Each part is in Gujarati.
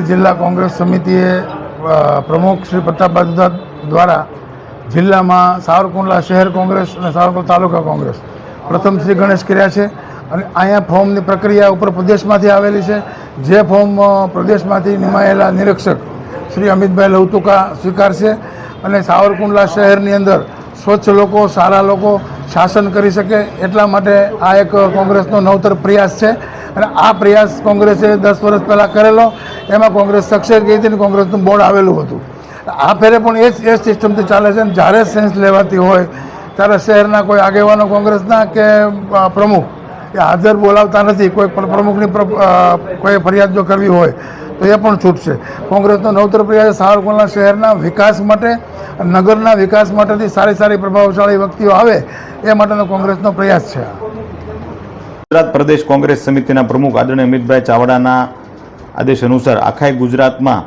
જિલ્લા કોંગ્રેસ સમિતિએ પ્રમુખ શ્રી પ્રતાપભાઈ દ્વારા જિલ્લામાં સાવરકુંડલા શહેર કોંગ્રેસ અને સાવરકુંડલા તાલુકા કોંગ્રેસ પ્રથમ શ્રી ગણેશ કર્યા છે અને અહીંયા ફોર્મની પ્રક્રિયા ઉપર પ્રદેશમાંથી આવેલી છે. જે ફોર્મ પ્રદેશમાંથી નિમાયેલા નિરીક્ષક શ્રી અમિતભાઈ લવતુકા સ્વીકારશે અને સાવરકુંડલા શહેરની અંદર સ્વચ્છ લોકો, સારા લોકો શાસન કરી શકે એટલા માટે આ એક કોંગ્રેસનો નવતર પ્રયાસ છે. અને આ પ્રયાસ કોંગ્રેસે 10 વર્ષ પહેલાં કરેલો, એમાં કોંગ્રેસ સક્સેસ ગઈ હતી અને કોંગ્રેસનું બોર્ડ આવેલું હતું. આ ફેરે પણ એ જ સિસ્ટમથી ચાલે છે. જ્યારે સેન્સ લેવાતી હોય ત્યારે શહેરના કોઈ આગેવાનો કોંગ્રેસના કે પ્રમુખ એ હાજર બોલાવતા નથી. કોઈ પણ પ્રમુખની કોઈ ફરિયાદ જો કરવી હોય તો એ પણ છૂટશે. કોંગ્રેસનો નવતર પ્રયાસ સાવરકુંડલા શહેરના વિકાસ માટે, નગરના વિકાસ માટેથી સારી પ્રભાવશાળી વ્યક્તિઓ આવે એ માટેનો કોંગ્રેસનો પ્રયાસ છે. ગુજરાત પ્રદેશ કોંગ્રેસ સમિતિના પ્રમુખ આદરણીય અમિતભાઈ ચાવડાના આદેશ અનુસાર આખા ગુજરાતમાં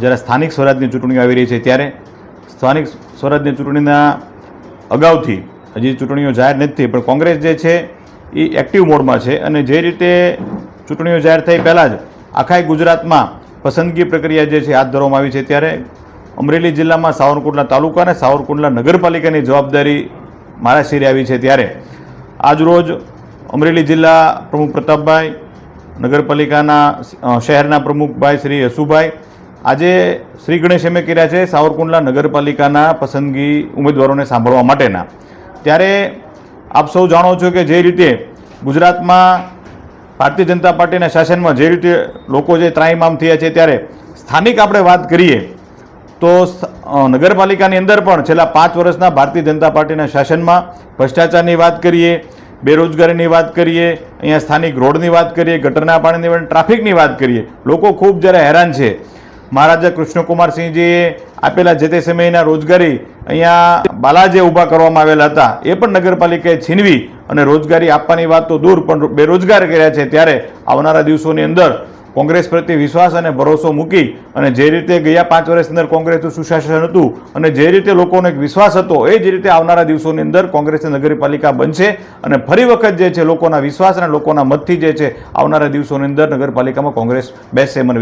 જ્યારે સ્થાનિક સ્વરાજની ચૂંટણી આવી રહી છે ત્યારે સ્થાનિક સ્વરાજની ચૂંટણીના અગાઉથી હજી ચૂંટણીઓ જાહેર નથી, પણ કોંગ્રેસ જે છે એ એક્ટિવ મોડમાં છે અને જે રીતે ચૂંટણીઓ જાહેર થઈ પહેલાં જ આખા ગુજરાતમાં પસંદગી પ્રક્રિયા જે છે હાથ ધરવામાં આવી છે. ત્યારે અમરેલી જિલ્લામાં સાવરકુંડલા તાલુકા અને સાવરકુંડલા નગરપાલિકાની જવાબદારી મારા શિરે આવી છે. ત્યારે આજરોજ અમરેલી જિલ્લા પ્રમુખ પ્રતાપભાઈ, નગરપાલિકાના શહેરના પ્રમુખભાઈ શ્રી યશુભાઈ આજે શ્રી ગણેશ એમ કર્યા છે સાવરકુંડલા નગરપાલિકાના પસંદગી ઉમેદવારોને સાંભળવા માટેના. ત્યારે આપ સૌ જાણો છો કે જે રીતે ગુજરાતમાં ભારતીય જનતા પાર્ટીના શાસનમાં જે રીતે લોકો જે ત્રાહિમામ થયા છે, ત્યારે સ્થાનિક આપણે વાત કરીએ તો નગરપાલિકાની અંદર પણ છેલ્લા 5 વર્ષના ભારતીય જનતા પાર્ટીના શાસનમાં ભ્રષ્ટાચારની વાત કરીએ, બેરોજગારીની વાત કરીએ, અહીંયા સ્થાનિક રોડની વાત કરીએ, ગટરના પાણીની વાત, ટ્રાફિકની વાત કરીએ, લોકો ખૂબ જ્યારે હેરાન છે. મહારાજા કૃષ્ણકુમારસિંહજીએ આપેલા જે તે સમયના રોજગારી અહીંયા બાલા જે ઊભા કરવામાં આવેલા હતા એ પણ નગરપાલિકાએ છીનવી અને રોજગારી આપવાની વાત તો દૂર પણ બેરોજગાર કર્યા છે. ત્યારે આવનારા દિવસોની અંદર કોંગ્રેસ પ્રત્યે વિશ્વાસ અને ભરોસો મૂકી અને જે રીતે ગયા 5 વર્ષની અંદર કોંગ્રેસનું સુશાસન હતું અને જે રીતે લોકોનો એક વિશ્વાસ હતો એ જ રીતે આવનારા દિવસોની અંદર કોંગ્રેસની નગરપાલિકા બનશે અને ફરી વખત જે છે લોકોના વિશ્વાસ અને લોકોના મતથી જે છે આવનારા દિવસોની અંદર નગરપાલિકામાં કોંગ્રેસ બેસશે. મને